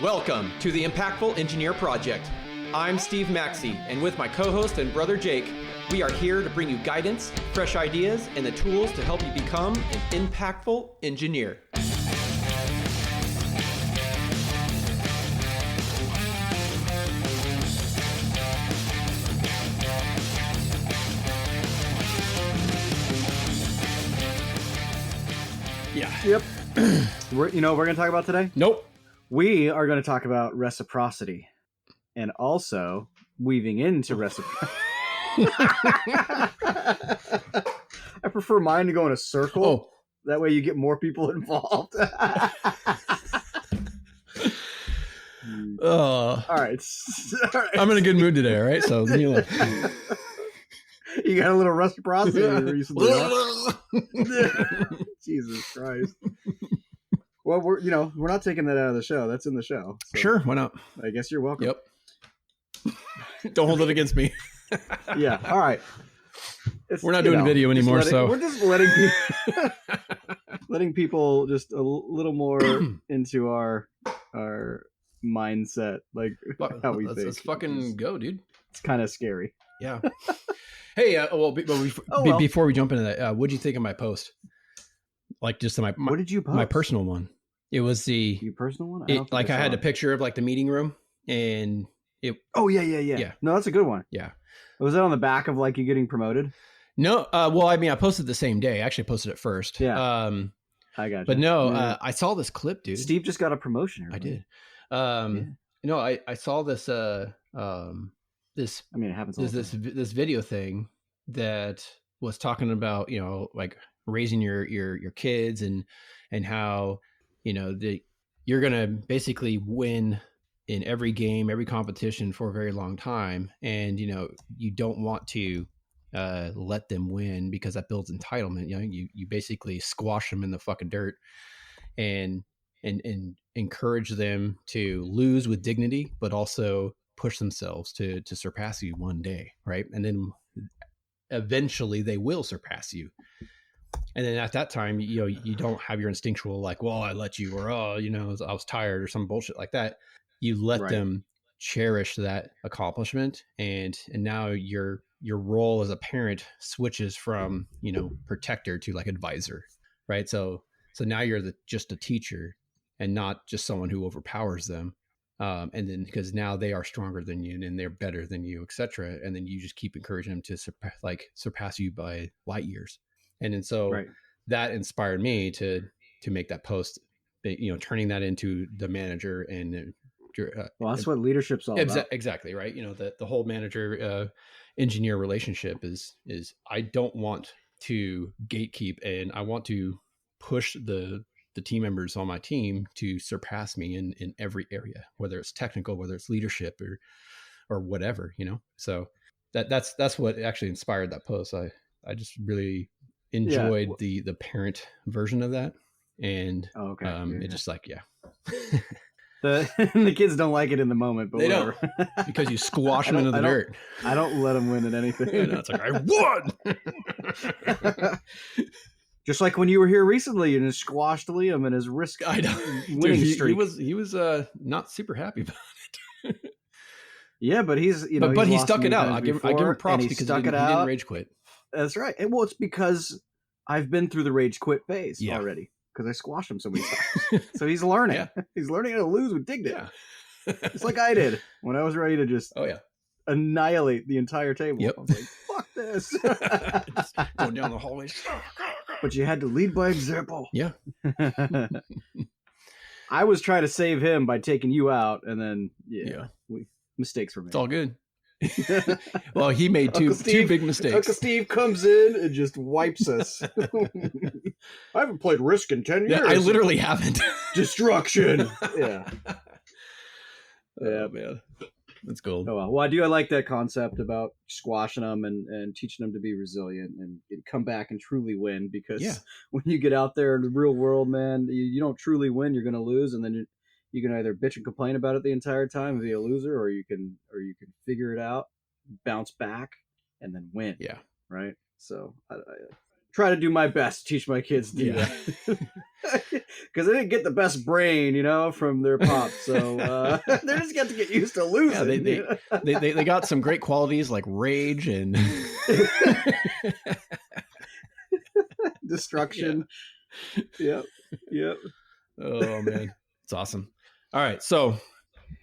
Welcome to the Impactful Engineer Project. I'm Steve Maxey, and with my co-host and brother Jake, we are here to bring you guidance, fresh ideas, and the tools to help you become an impactful engineer. Yeah. Yep. We're going to talk about today? Nope. We are going to talk about reciprocity and also weaving into reciprocity. I prefer mine to go in a circle. Oh. That way you get more people involved. All right. I'm in a good mood today, all right? So leave me alone. You got a little reciprocity recently, huh? Jesus Christ. Well, we're not taking that out of the show. That's in the show. So Sure, why not? I guess you're welcome. Yep. Don't hold it against me. Yeah. All right. We're not doing video anymore, so we're just letting people just a little more into our mindset, like how we think. Let's fucking go, dude. It's kind of scary. Yeah. Hey, before we jump into that, what'd you think of my post? Like just my what did you post? My personal one. It was your personal one. I had a picture of like the meeting room, and it. Oh yeah. No, that's a good one. Yeah. Was that on the back of like you getting promoted? No. Well, I mean, I posted the same day. I actually posted it first. Yeah. I got you. But no, I saw this clip, dude. Steve just got a promotion. Everybody. I did. No, I saw this. This. I mean, it happens. This video thing that was talking about, like raising your kids and how, you're going to basically win in every game, every competition for a very long time. And, you don't want to let them win because that builds entitlement. You basically squash them in the fucking dirt and encourage them to lose with dignity, but also push themselves to surpass you one day. Right. And then eventually they will surpass you. And then at that time, you don't have your instinctual, like, well, I let you, or, I was tired or some bullshit like that. You let them cherish that accomplishment. And now your role as a parent switches from, protector to like advisor. Right. So now you're just a teacher and not just someone who overpowers them. And then because now they are stronger than you and they're better than you, et cetera. And then you just keep encouraging them to surpass you by light years. And then so that inspired me to make that post, turning that into the manager and well, that's what leadership's all about. Exactly. Right. The whole manager engineer relationship is I don't want to gatekeep, and I want to push the team members on my team to surpass me in every area, whether it's technical, whether it's leadership or whatever, so that's what actually inspired that post. I just really enjoyed the parent version of that. And it just like, the kids don't like it in the moment, but they whatever. Don't because you squash them into the dirt. I don't let them win at anything. It's like, I won. Just like when you were here recently and squashed Liam and his risk winning streak. He was not super happy about it. Yeah, but he's but he stuck it out. I give him props because he didn't rage quit. That's right. And well, it's because I've been through the rage quit phase already because I squashed him so many times. So he's learning. Yeah. He's learning how to lose with dignity. Yeah. It's like I did when I was ready to just annihilate the entire table. Yep. I was like, fuck this. Just going down the hallway. But you had to lead by example. Yeah. I was trying to save him by taking you out, and then mistakes were made. It's all good. Well, he made two big mistakes. Uncle Steve comes in and just wipes us. I haven't played Risk in 10 years. Yeah, I literally haven't. Destruction. Yeah. Yeah, man. That's gold. Oh, well, I like that concept about squashing them and teaching them to be resilient and come back and truly win, because when you get out there in the real world, man, you don't truly win. You're going to lose, and then you can either bitch and complain about it the entire time and be a loser, or you can figure it out, bounce back, and then win. Yeah. Right. So try to do my best to teach my kids to do that. Because they didn't get the best brain, from their pops. So they just got to get used to losing. Yeah, they got some great qualities like rage and destruction. Yep. Oh man, it's awesome. All right, so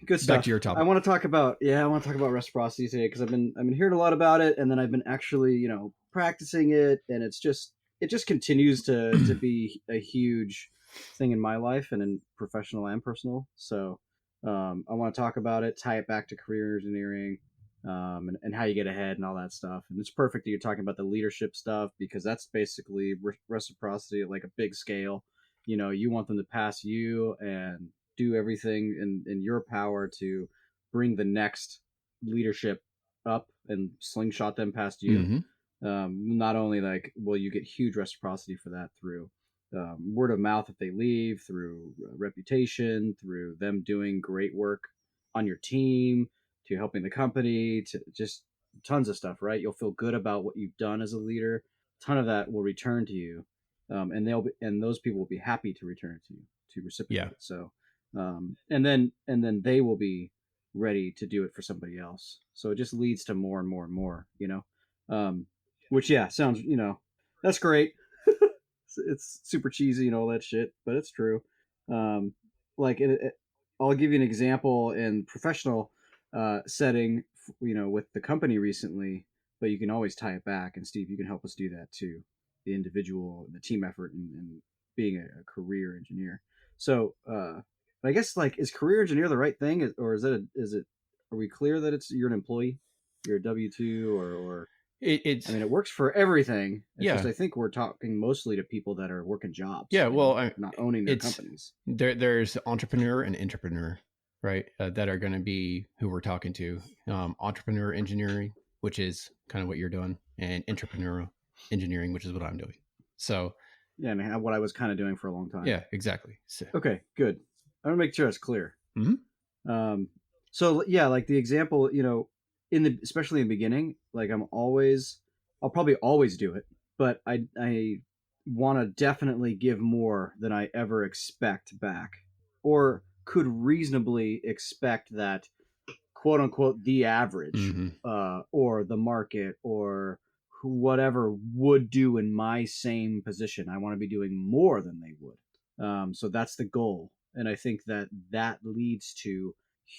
good stuff. Back to your topic. I want to talk about reciprocity today because I've been hearing a lot about it, and then I've been actually practicing it, and it just continues to be a huge thing in my life and in professional and personal. So I want to talk about it, tie it back to career engineering, and how you get ahead and all that stuff. And it's perfect that you're talking about the leadership stuff because that's basically reciprocity at like a big scale. You want them to pass you and do everything in your power to bring the next leadership up and slingshot them past you. Not only will you get huge reciprocity for that through word of mouth if they leave, through reputation, through them doing great work on your team, to helping the company, to just tons of stuff, right? You'll feel good about what you've done as a leader. A ton of that will return to you, and those people will be happy to return it to you, to reciprocate. Yeah. So, and then they will be ready to do it for somebody else. So it just leads to more and more and more, which sounds, that's great. It's super cheesy and all that shit, but it's true. I'll give you an example in professional setting, with the company recently, but you can always tie it back. And Steve, you can help us do that too. The individual, the team effort, and being a career engineer. So I guess is career engineer the right thing, or is it? Are we clear that you're an employee, you're a W-2, or it works for everything. It's Yeah. just, I think we're talking mostly to people that are working jobs. Yeah, well, not owning their companies. There's entrepreneur and intrapreneur, right? That are going to be who we're talking to. Entrepreneur engineering, which is kind of what you're doing, and intrapreneur engineering, which is what I'm doing. So yeah, and what I was kind of doing for a long time. Yeah, exactly. So, okay, good. I want to make sure it's clear. Mm-hmm. So yeah, like the example, especially in the beginning, I'll probably always do it, but I want to definitely give more than I ever expect back, or could reasonably expect that, quote unquote, the average, or the market, or whatever would do in my same position. I want to be doing more than they would. So that's the goal. And I think that leads to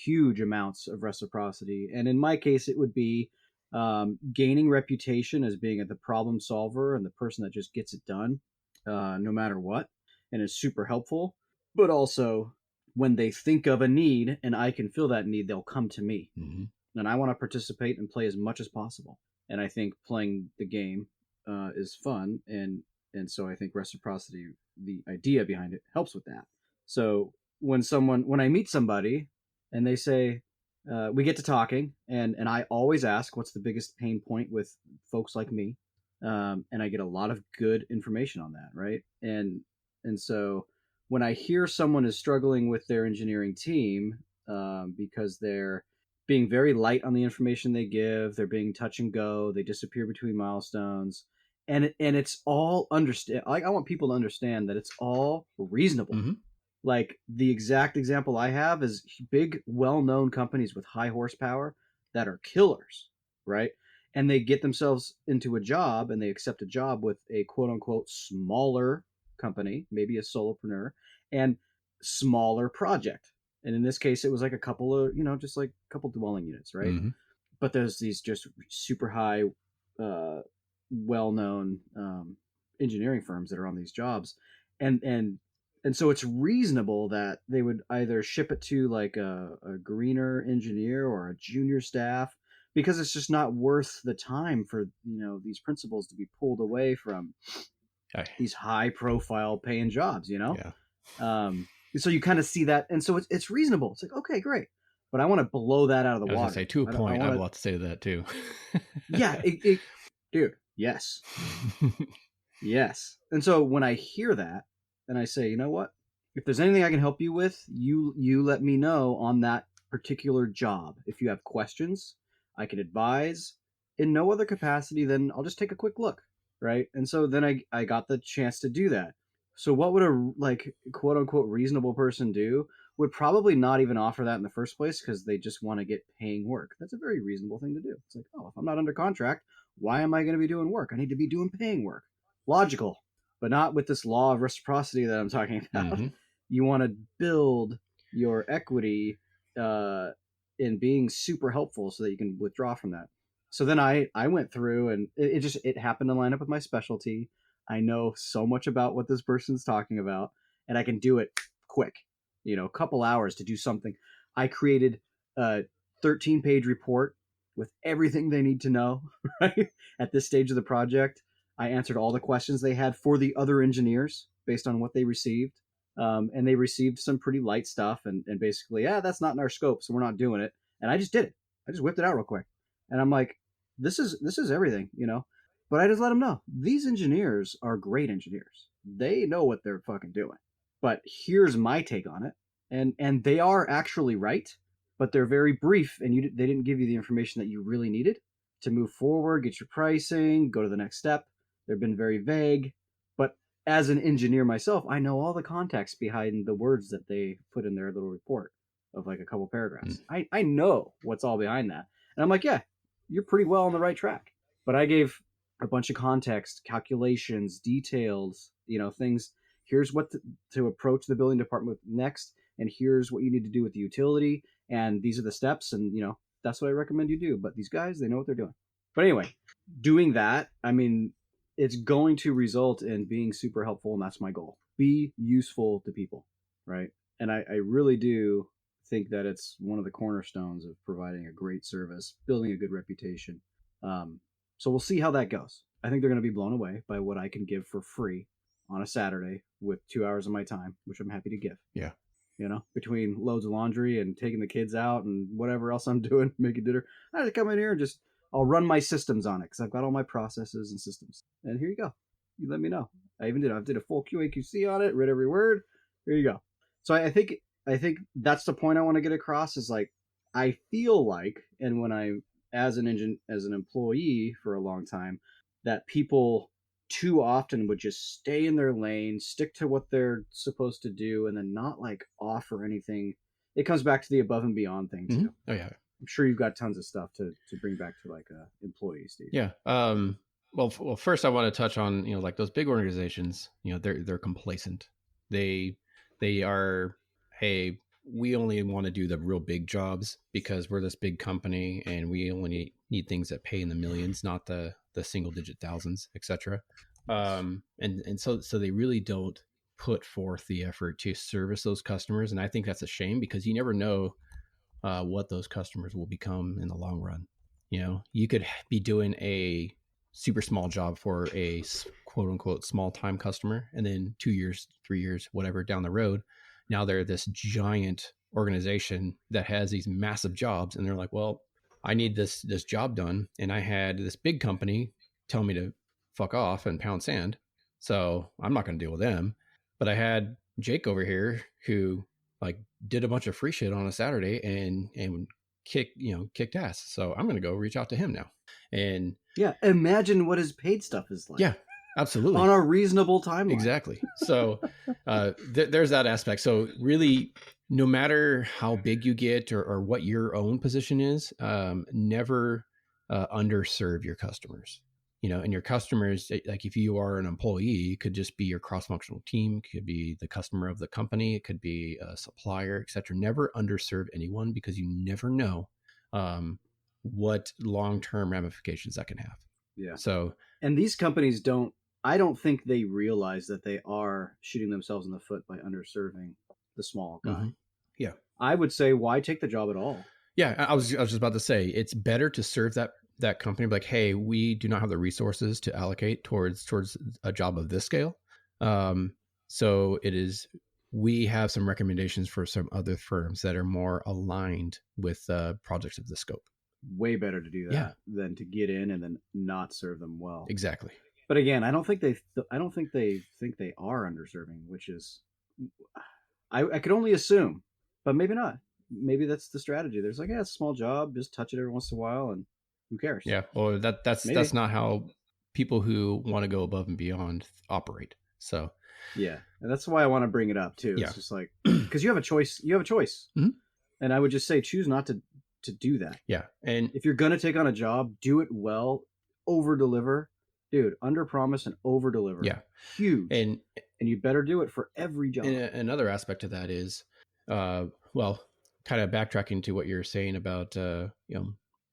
huge amounts of reciprocity. And in my case, it would be gaining reputation as being the problem solver and the person that just gets it done, no matter what, and is super helpful. But also, when they think of a need and I can fill that need, they'll come to me. And I want to participate and play as much as possible. And I think playing the game is fun. And so I think reciprocity, the idea behind it, helps with that. So when I meet somebody and they say, we get to talking, and I always ask, what's the biggest pain point with folks like me? And I get a lot of good information on that, right? And so when I hear someone is struggling with their engineering team because they're being very light on the information they give, they're being touch and go, they disappear between milestones, and it's all understand. I want people to understand that it's all reasonable. Like the exact example I have is big, well-known companies with high horsepower that are killers, right? And they get themselves into a job and they accept a job with a quote unquote smaller company, maybe a solopreneur, and smaller project. And in this case, it was like a couple of, just like a couple dwelling units, right? But there's these just super high, well-known engineering firms that are on these jobs. And so it's reasonable that they would either ship it to like a greener engineer or a junior staff, because it's just not worth the time for these principals to be pulled away from these high profile paying jobs. So you kind of see that, and so it's reasonable. It's like, okay, great, but I want to blow that out of the water. I was gonna say, to a point, I have a lot to say to that too. Yeah, dude, yes. Yes. And so when I hear that, and I say, you know what? If there's anything I can help you with, you let me know on that particular job. If you have questions, I can advise in no other capacity than I'll just take a quick look. right? And so then I got the chance to do that. So what would a like quote unquote reasonable person do? Would probably not even offer that in the first place because they just want to get paying work. That's a very reasonable thing to do. It's like, oh, if I'm not under contract, why am I going to be doing work? I need to be doing paying work. Logical, but not with this law of reciprocity that I'm talking about. Mm-hmm. You want to build your equity in being super helpful so that you can withdraw from that. So then I went through and it happened to line up with my specialty. I know so much about what this person's talking about, and I can do it quick. A couple hours to do something. I created a 13-page report with everything they need to know, right? At this stage of the project, I answered all the questions they had for the other engineers based on what they received. And they received some pretty light stuff and basically, that's not in our scope, so we're not doing it. And I just did it. I just whipped it out real quick. And I'm like, this is everything, But I just let them know these engineers are great engineers. They know what they're fucking doing. But here's my take on it, and they are actually right, but they're very brief, and they didn't give you the information that you really needed to move forward, get your pricing, go to the next step. They've been very vague, but as an engineer myself, I know all the context behind the words that they put in their little report of like a couple paragraphs. I know what's all behind that, and I'm like, yeah, you're pretty well on the right track. But I gave a bunch of context, calculations, details, things. Here's what to approach the building department with next, and here's what you need to do with the utility, and these are the steps, and that's what I recommend you do. But these guys, they know what they're doing. But anyway, doing that, I mean, it's going to result in being super helpful, and that's my goal. Be useful to people, right? And I really do think that it's one of the cornerstones of providing a great service, building a good reputation. So we'll see how that goes. I think they're going to be blown away by what I can give for free on a Saturday with 2 hours of my time, which I'm happy to give. Yeah. Between loads of laundry and taking the kids out and whatever else I'm doing, making dinner, I just come in here and I'll run my systems on it because I've got all my processes and systems. And here you go. You let me know. I did a full QA/QC on it, read every word. Here you go. So I think that's the point I want to get across is like, I feel like, and when I, as an employee for a long time, that people too often would just stay in their lane, stick to what they're supposed to do, and then not like offer anything. It comes back to the above and beyond thing too. Oh yeah. I'm sure you've got tons of stuff to bring back to like employees, Steve. Yeah. Well, first I want to touch on, like those big organizations, they're complacent. They are, hey, we only want to do the real big jobs because we're this big company and we only need things that pay in the millions, not the single digit thousands, etc. And so they really don't put forth the effort to service those customers. And I think that's a shame because you never know what those customers will become in the long run. You could be doing a super small job for a quote unquote small time customer, and then 2 years, 3 years, whatever down the road, now they're this giant organization that has these massive jobs, and they're like, well, I need this job done, and I had this big company tell me to fuck off and pound sand, so I'm not going to deal with them. But I had Jake over here who like did a bunch of free shit on a Saturday and kicked ass. So I'm going to go reach out to him now. And yeah, imagine what his paid stuff is like. Yeah, absolutely. On a reasonable timeline. Exactly. So there's that aspect. So really, no matter how big you get or what your own position is, never underserve your customers. And your customers, like if you are an employee, it could just be your cross-functional team, it could be the customer of the company, it could be a supplier, etc. Never underserve anyone because you never know what long-term ramifications that can have. Yeah. So, and these companies I don't think they realize that they are shooting themselves in the foot by underserving the small guy. Mm-hmm. Yeah. I would say, why take the job at all? Yeah. I was just about to say, it's better to serve that company, like, hey, we do not have the resources to allocate towards a job of this scale. So we have some recommendations for some other firms that are more aligned with projects of this scope. Way better to do that than to get in and then not serve them well. Exactly. But again, I don't think they think they are underserving, which is, I could only assume, but maybe not. Maybe that's the strategy. There's like, it's a small job, just touch it every once in a while, and who cares? Yeah. Well, that's not how people who want to go above and beyond operate. So yeah, and that's why I want to bring it up too. Yeah. It's just like, because you have a choice. You have a choice, Mhm. and I would just say choose not to do that. yeah, and If you're gonna take on a job, do it well, over deliver, dude. Under promise and over deliver. Yeah. Huge. and And you better do it for every job. And another aspect of that is, well, kind of backtracking to what you're saying about,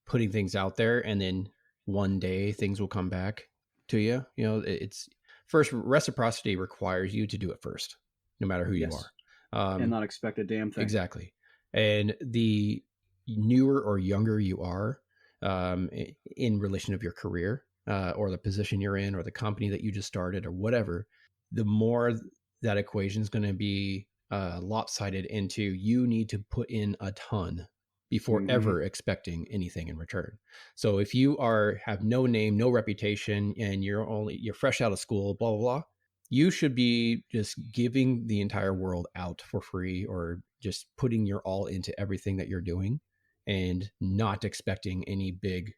putting things out there and then one day things will come back to you. It's first, reciprocity requires you to do it first, no matter who you Yes. are. And not expect a damn thing. Exactly. And the newer or younger you are in relation of your career or the position you're in or the company that you just started or whatever, the more that equation is going to be lopsided into you need to put in a ton before Mhm. ever expecting anything in return. So if you have no name, no reputation, and you're fresh out of school, blah, blah, blah, you should be just giving the entire world out for free or just putting your all into everything that you're doing and not expecting any big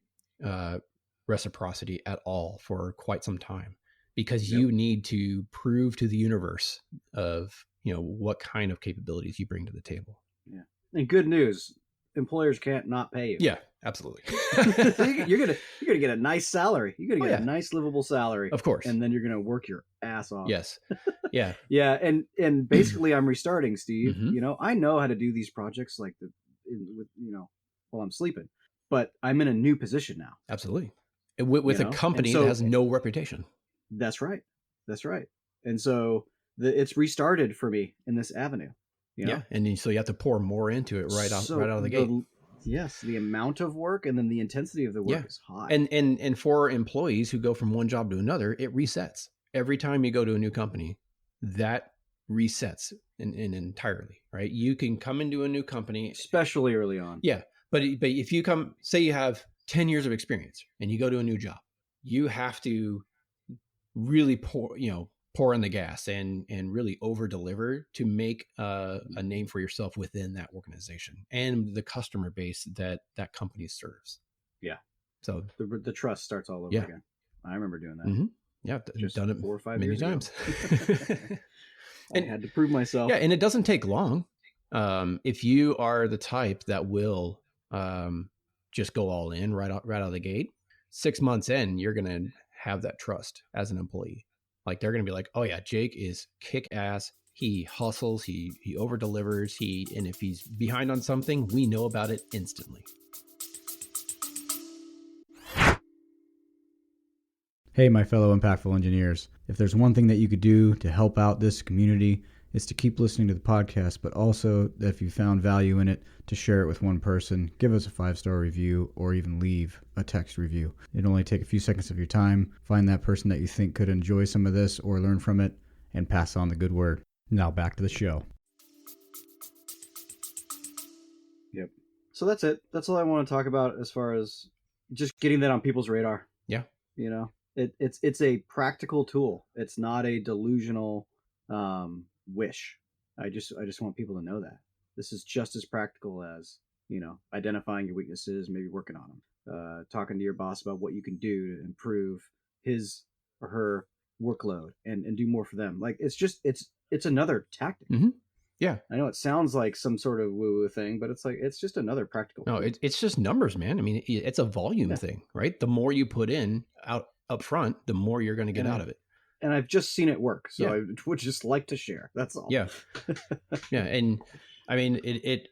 reciprocity at all for quite some time, because Yep. you need to prove to the universe of what kind of capabilities you bring to the table. Yeah. And good news, employers can't not pay you. Yeah, absolutely. you're gonna get a nice salary. You're gonna Oh, get yeah. a nice livable salary. Of course. And then you're gonna work your ass off. Yes. Yeah. Yeah, and basically I'm restarting, Steve. Mhm. I know how to do these projects like while I'm sleeping, but I'm in a new position now. Absolutely. And with a company that has no reputation. That's right. That's right. And so it's restarted for me in this avenue. Yeah, and so you have to pour more into it right out of the gate. Yes, the amount of work and then the intensity of the work is high. And for employees who go from one job to another, it resets. Every time you go to a new company, that resets in entirely, right? You can come into a new company, especially early on. Yeah, but if you say you have 10 years of experience and you go to a new job, you have to really pour in the gas and really over deliver to make a name for yourself within that organization and the customer base that company serves. Yeah. So the trust starts all over again. I remember doing that. Mm-hmm. Yeah, just done it 4 or 5 many years times. I had to prove myself. Yeah, and it doesn't take long. If you are the type that will just go all in right out of the gate, 6 months in, you're gonna have that trust as an employee. Like they're gonna be like, oh yeah, Jake is kick ass. He hustles. He over delivers. And if he's behind on something, we know about it instantly. Hey, my fellow impactful engineers. If there's one thing that you could do to help out this community, is to keep listening to the podcast, but also that if you found value in it, to share it with one person, give us a 5-star review, or even leave a text review. It'll only take a few seconds of your time. Find that person that you think could enjoy some of this or learn from it, and pass on the good word. Now back to the show. Yep. So that's it. That's all I want to talk about as far as just getting that on people's radar. Yeah. It's a practical tool. It's not a delusional wish. I just want people to know that this is just as practical as identifying your weaknesses, maybe working on them, talking to your boss about what you can do to improve his or her workload and do more for them. Like it's another tactic. Mm-hmm. Yeah, I know it sounds like some sort of woo-woo thing, but it's just another practical. No, it's just numbers, man. I mean, it's a volume thing, right? The more you put in up front, the more you're going to get out of it. And I've just seen it work, so I would just like to share. That's all. Yeah, yeah, and I mean,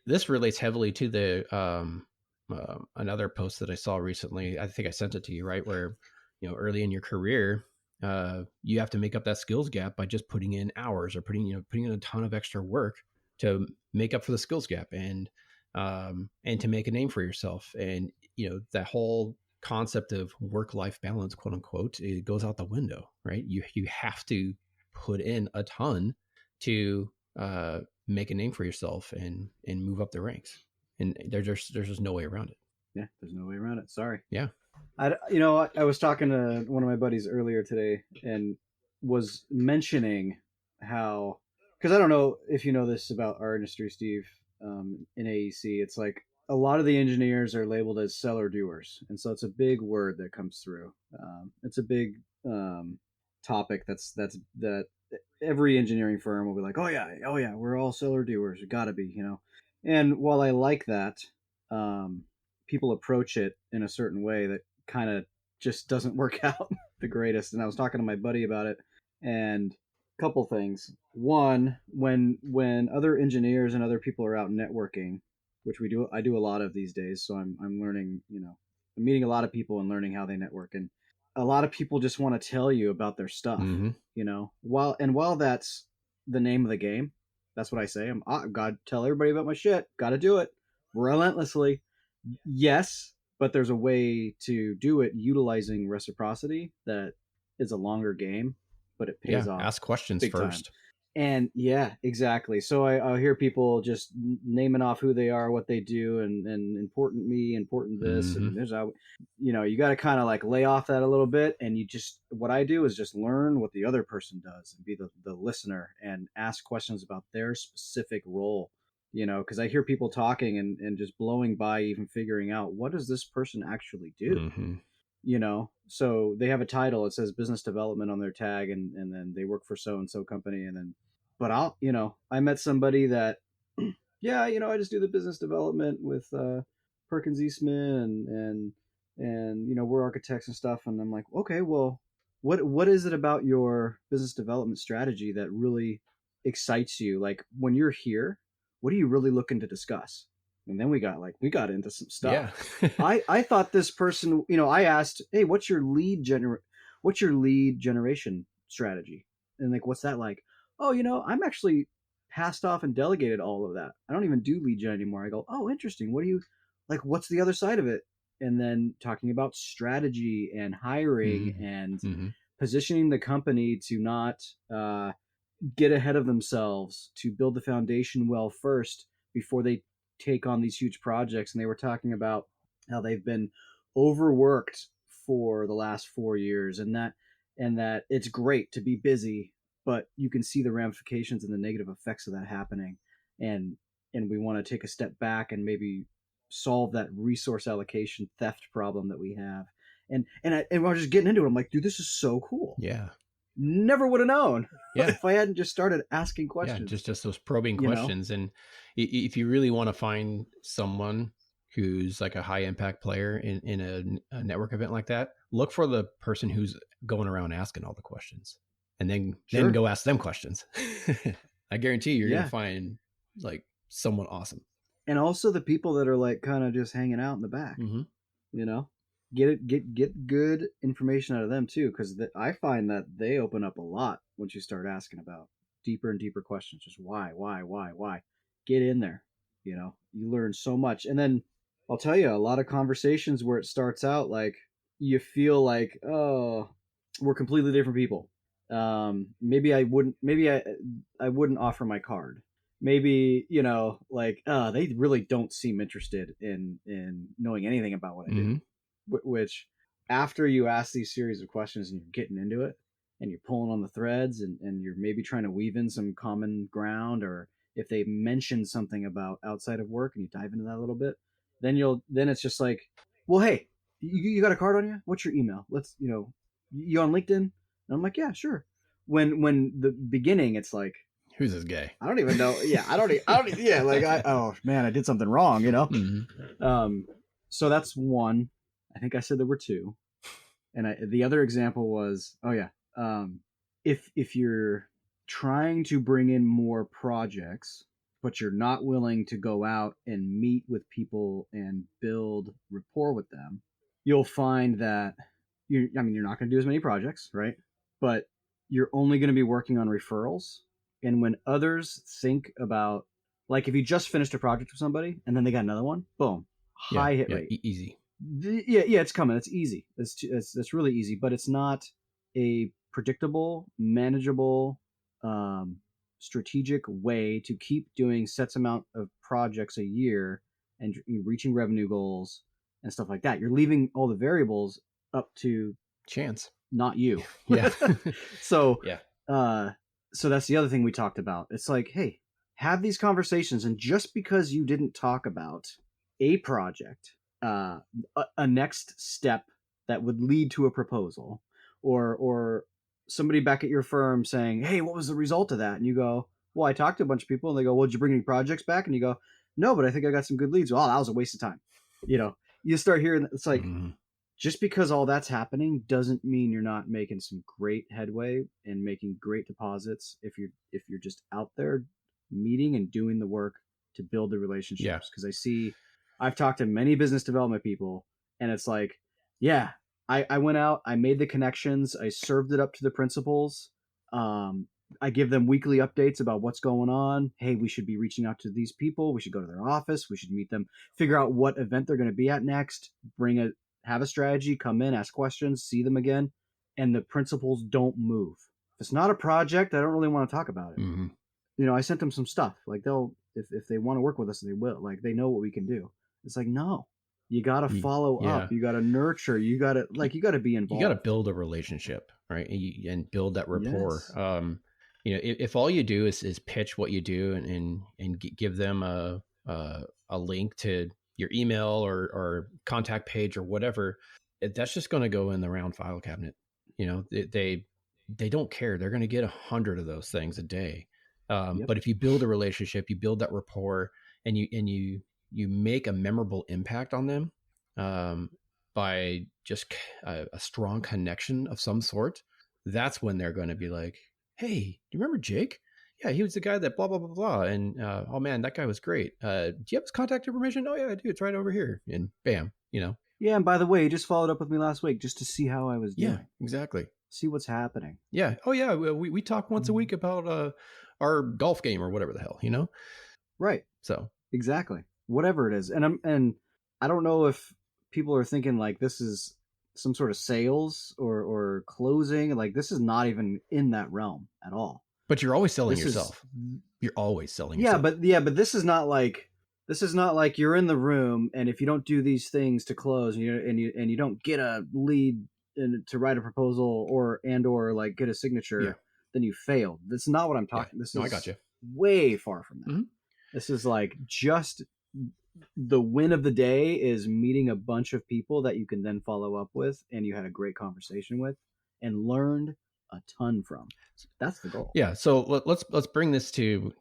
this relates heavily to the another post that I saw recently. I think I sent it to you, right? Where early in your career, you have to make up that skills gap by just putting in hours or putting in a ton of extra work to make up for the skills gap and to make a name for yourself. And that whole concept of work-life balance, quote unquote, it goes out the window, right? You have to put in a ton to make a name for yourself and move up the ranks. And there's just no way around it. Yeah, there's no way around it. Sorry. Yeah. I was talking to one of my buddies earlier today and was mentioning how, because I don't know if you know this about our industry, Steve, in AEC, it's like a lot of the engineers are labeled as seller doers. And so it's a big word that comes through. It's a big topic that every engineering firm will be like, oh yeah, we're all seller doers, we gotta be, and while I like that, people approach it in a certain way that kind of just doesn't work out the greatest. And I was talking to my buddy about it, and a couple things. One, when other engineers and other people are out networking, which I do a lot of these days, so I'm learning, I'm meeting a lot of people and learning how they network, and a lot of people just want to tell you about their stuff, while that's the name of the game, that's what I say. I've got to tell everybody about my shit. Got to do it relentlessly. Yes, but there's a way to do it utilizing reciprocity that is a longer game, but it pays off. Ask questions first. Time. And yeah, exactly. So I hear people just naming off who they are, what they do, and important me, important this, and there's how, you got to kind of like lay off that a little bit. And what I do is just learn what the other person does and be the listener and ask questions about their specific role. Because I hear people talking and just blowing by, even figuring out what does this person actually do. So they have a title, it says business development on their tag, and then they work for so and so company, and then but I met somebody that I just do the business development with Perkins Eastman, and we're architects and stuff, and I'm like, okay, well, what is it about your business development strategy that really excites you? Like, when you're here, what are you really looking to discuss? And then we got into some stuff. Yeah. I thought this person, I asked, hey, what's your lead generation strategy? And like, what's that like? Oh, I'm actually passed off and delegated all of that. I don't even do lead gen anymore. I go, oh, interesting. What's the other side of it? And then talking about strategy and hiring and positioning the company to not get ahead of themselves, to build the foundation well first before they take on these huge projects. And they were talking about how they've been overworked for the last 4 years, and that it's great to be busy, but you can see the ramifications and the negative effects of that happening. And we want to take a step back and maybe solve that resource allocation theft problem that we have. And I was just getting into it. I'm like, dude, this is so cool. Yeah. Never would have known if I hadn't just started asking questions. Yeah, just those probing questions. And if you really want to find someone who's like a high impact player in a network event like that, look for the person who's going around asking all the questions, and then go ask them questions. I guarantee you're going to find like someone awesome. And also the people that are like kind of just hanging out in the back, get good information out of them too, because I find that they open up a lot once you start asking about deeper and deeper questions. Just why? Get in there. You learn so much. And then I'll tell you, a lot of conversations where it starts out like you feel like, oh, we're completely different people. Maybe I wouldn't offer my card. Maybe, they really don't seem interested in knowing anything about what I do. Which, after you ask these series of questions and you're getting into it and you're pulling on the threads and you're maybe trying to weave in some common ground, or if they mention something about outside of work and you dive into that a little bit, then it's just like, well, hey, you got a card on you? What's your email? Let's, you on LinkedIn? And I'm like, yeah, sure. When the beginning, it's like, who's this guy? I don't even know. Yeah. I don't yeah. Like oh man, I did something wrong, So that's one. I think I said there were two. And the other example was, if you're trying to bring in more projects, but you're not willing to go out and meet with people and build rapport with them, you'll find that you're not going to do as many projects, right? But you're only going to be working on referrals. And when others think about, like, if you just finished a project with somebody and then they got another one, boom, high hit rate. Easy. It's coming. It's easy. It's really easy, but it's not a predictable, manageable, strategic way to keep doing sets amount of projects a year and reaching revenue goals and stuff like that. You're leaving all the variables up to chance, not you. Yeah. So that's the other thing we talked about. It's like, hey, have these conversations, and just because you didn't talk about a project, a next step that would lead to a proposal, or somebody back at your firm saying, hey, what was the result of that? And you go, well, I talked to a bunch of people, and they go, well, did you bring any projects back? And you go, no, but I think I got some good leads. Well, that was a waste of time. You start hearing, it's like, just because all that's happening doesn't mean you're not making some great headway and making great deposits if you're just out there meeting and doing the work to build the relationships. Because I've talked to many business development people, and it's like, yeah, I went out, I made the connections, I served it up to the principals. I give them weekly updates about what's going on. Hey, we should be reaching out to these people. We should go to their office. We should meet them, figure out what event they're going to be at next, have a strategy, come in, ask questions, see them again. And the principals don't move. If it's not a project, I don't really want to talk about it. I sent them some stuff. Like if they want to work with us, they will. Like they know what we can do. It's like, no, you got to follow up. You got to nurture. You got to be involved. You got to build a relationship, right? And build that rapport. Yes. If all you do is pitch what you do and give them a link to your email or contact page or whatever, that's just going to go in the round file cabinet. They don't care. They're going to get 100 of those things a day. But if you build a relationship, you build that rapport, and you make a memorable impact on them by just a strong connection of some sort, that's when they're going to be like, hey, do you remember Jake? Yeah, he was the guy that blah, blah, blah, blah. And oh man, that guy was great. Do you have his contact information? Oh yeah, I do. It's right over here. And bam, Yeah, and by the way, he just followed up with me last week just to see how I was doing. Yeah, exactly. See what's happening. Yeah. Oh yeah, we talk once a week about our golf game or whatever the hell, Right. So exactly. Whatever it is. And I don't know if people are thinking like this is some sort of sales or closing. Like this is not even in that realm at all. But you're always selling yourself. You're always selling yourself. But this is not like you're in the room, and if you don't do these things to close, and you don't get a lead to write a proposal or like get a signature, then you failed. That's not what I'm talking. This is I got you. Way far from that. Mm-hmm. This is like just the win of the day is meeting a bunch of people that you can then follow up with, and you had a great conversation with and learned a ton from. That's the goal. Yeah. So let's bring this to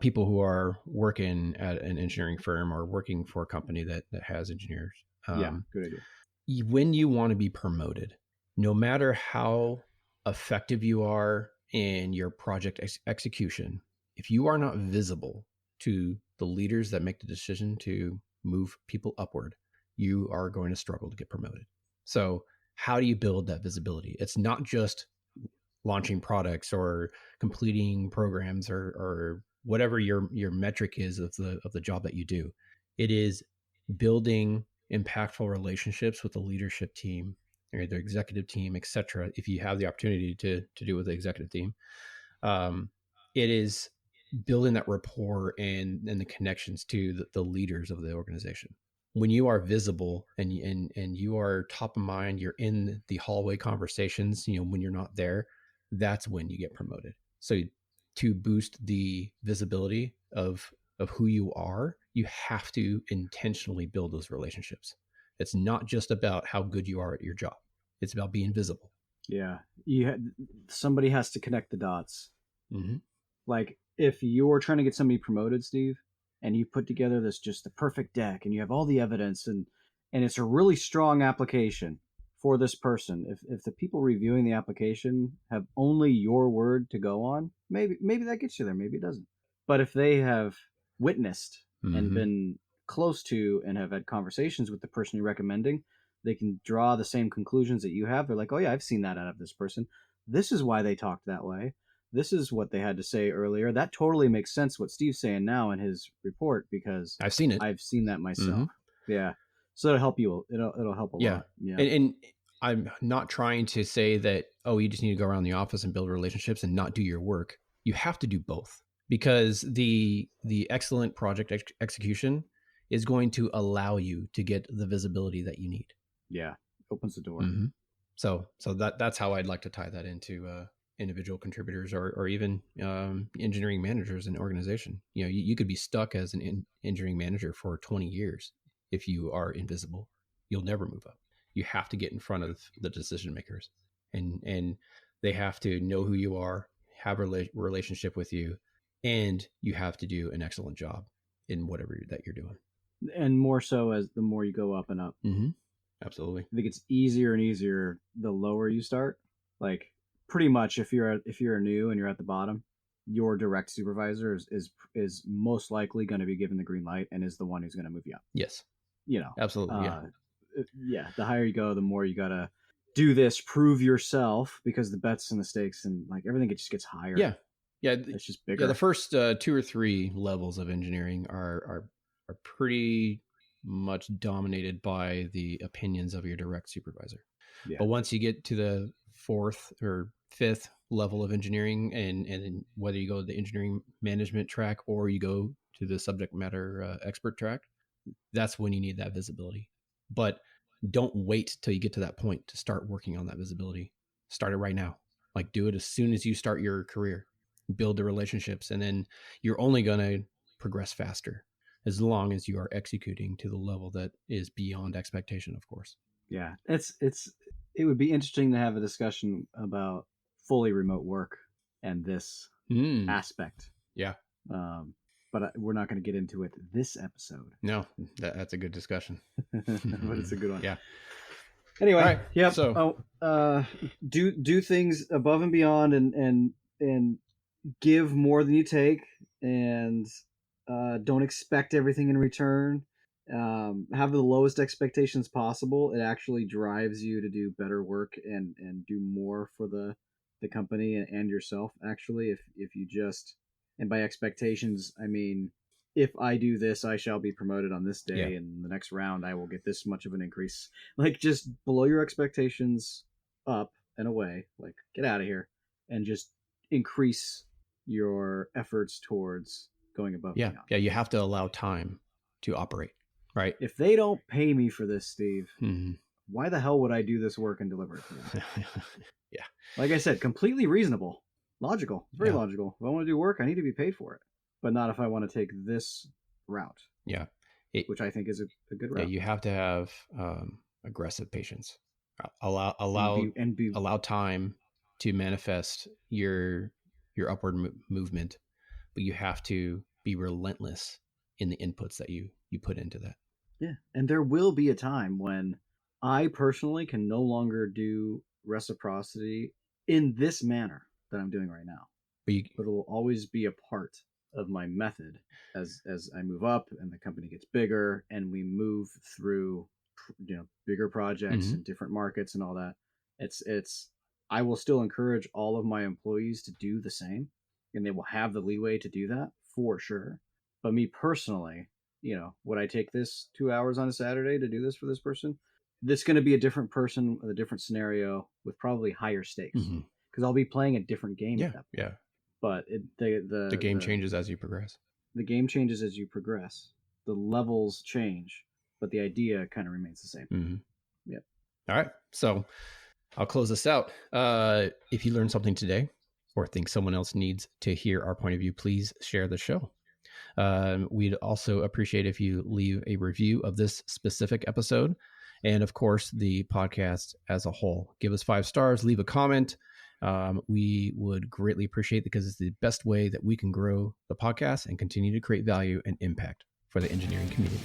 people who are working at an engineering firm or working for a company that has engineers. Good idea. When you want to be promoted, no matter how effective you are in your project execution, if you are not visible to the leaders that make the decision to move people upward, you are going to struggle to get promoted. So how do you build that visibility? It's not just launching products or completing programs or whatever your metric is of the job that you do. It is building impactful relationships with the leadership team or the executive team, et cetera. If you have the opportunity to do with the executive team, it is building that rapport and the connections to the leaders of the organization. When you are visible and you are top of mind, you're in the hallway conversations, when you're not there, that's when you get promoted. So to boost the visibility of who you are, you have to intentionally build those relationships. It's not just about how good you are at your job. It's about being visible. Yeah. Somebody has to connect the dots. Mm-hmm. Like if you're trying to get somebody promoted, Steve, and you put together the perfect deck and you have all the evidence and it's a really strong application for this person. If the people reviewing the application have only your word to go on, maybe that gets you there. Maybe it doesn't. But if they have witnessed and been close to and have had conversations with the person you're recommending, they can draw the same conclusions that you have. They're like, oh yeah, I've seen that out of this person. This is why they talked that way. This is what they had to say earlier. That totally makes sense what Steve's saying now in his report because I've seen it. I've seen that myself. Yeah. So it'll help you. It'll help a lot. Yeah. And I'm not trying to say that, you just need to go around the office and build relationships and not do your work. You have to do both because the excellent project execution is going to allow you to get the visibility that you need. Yeah. Opens the door. Mm-hmm. So that's how I'd like to tie that into individual contributors or even engineering managers in an organization. You could be stuck as an engineering manager for 20 years. If you are invisible, you'll never move up. you have to get in front of the decision makers, and they have to know who you are, have a relationship with you, and you have to do an excellent job in whatever that you're doing. And more so as the more you go up and up. Mm-hmm. Absolutely. I think it's easier and easier the lower you start. Like pretty much if you're new and you're at the bottom, your direct supervisor is most likely going to be given the green light and is the one who's going to move you up. Yes. You know. Absolutely. Yeah. The higher you go, the more you got to do this, prove yourself, because the bets and the stakes and like everything, it just gets higher. Yeah. It's just bigger. Yeah. The first 2 or 3 levels of engineering are pretty much dominated by the opinions of your direct supervisor. Yeah. But once you get to the 4th or 5th level of engineering, and whether you go to the engineering management track or you go to the subject matter expert track, that's when you need that visibility. But don't wait till you get to that point to start working on that visibility. Start it right now. Like do it as soon as you start your career. Build the relationships, and then you're only going to progress faster as long as you are executing to the level that is beyond expectation, of course. Yeah. It would be interesting to have a discussion about fully remote work and this aspect. Yeah. But we're not going to get into it this episode. No, that's a good discussion. But it's a good one. Yeah. Anyway, all right. Yep. So do things above and beyond, and give more than you take, and don't expect everything in return. Have the lowest expectations possible. It actually drives you to do better work and do more for the company and yourself. Actually, if you just, and by expectations, I mean, if I do this, I shall be promoted on this day, and the next round I will get this much of an increase. Like, just blow your expectations up and away. Like, get out of here, and just increase your efforts towards going above. Yeah. You have to allow time to operate, right? If they don't pay me for this, Steve, Mm-hmm. why the hell would I do this work and deliver it to them? Yeah. Like I said, completely reasonable, logical. It's very logical. If I want to do work, I need to be paid for it, but not if I want to take this route. Yeah. Which I think is a good route. Yeah, you have to have aggressive patience. Allow time to manifest your upward movement, but you have to be relentless in the inputs that you put into that. Yeah, and there will be a time when I personally can no longer do reciprocity in this manner that I'm doing right now. But it will always be a part of my method as I move up and the company gets bigger and we move through, bigger projects and different markets and all that. I will still encourage all of my employees to do the same, and they will have the leeway to do that for sure. But me personally, would I take this 2 hours on a Saturday to do this for this person? This is going to be a different person with a different scenario with probably higher stakes, because I'll be playing a different game at that point. Yeah. But the game changes as you progress. The game changes as you progress. The levels change, but the idea kind of remains the same. Mm-hmm. Yep. All right. So I'll close this out. If you learned something today or think someone else needs to hear our point of view, please share the show. We'd also appreciate if you leave a review of this specific episode. And of course, the podcast as a whole. Give us 5 stars, leave a comment. We would greatly appreciate it because it's the best way that we can grow the podcast and continue to create value and impact for the engineering community.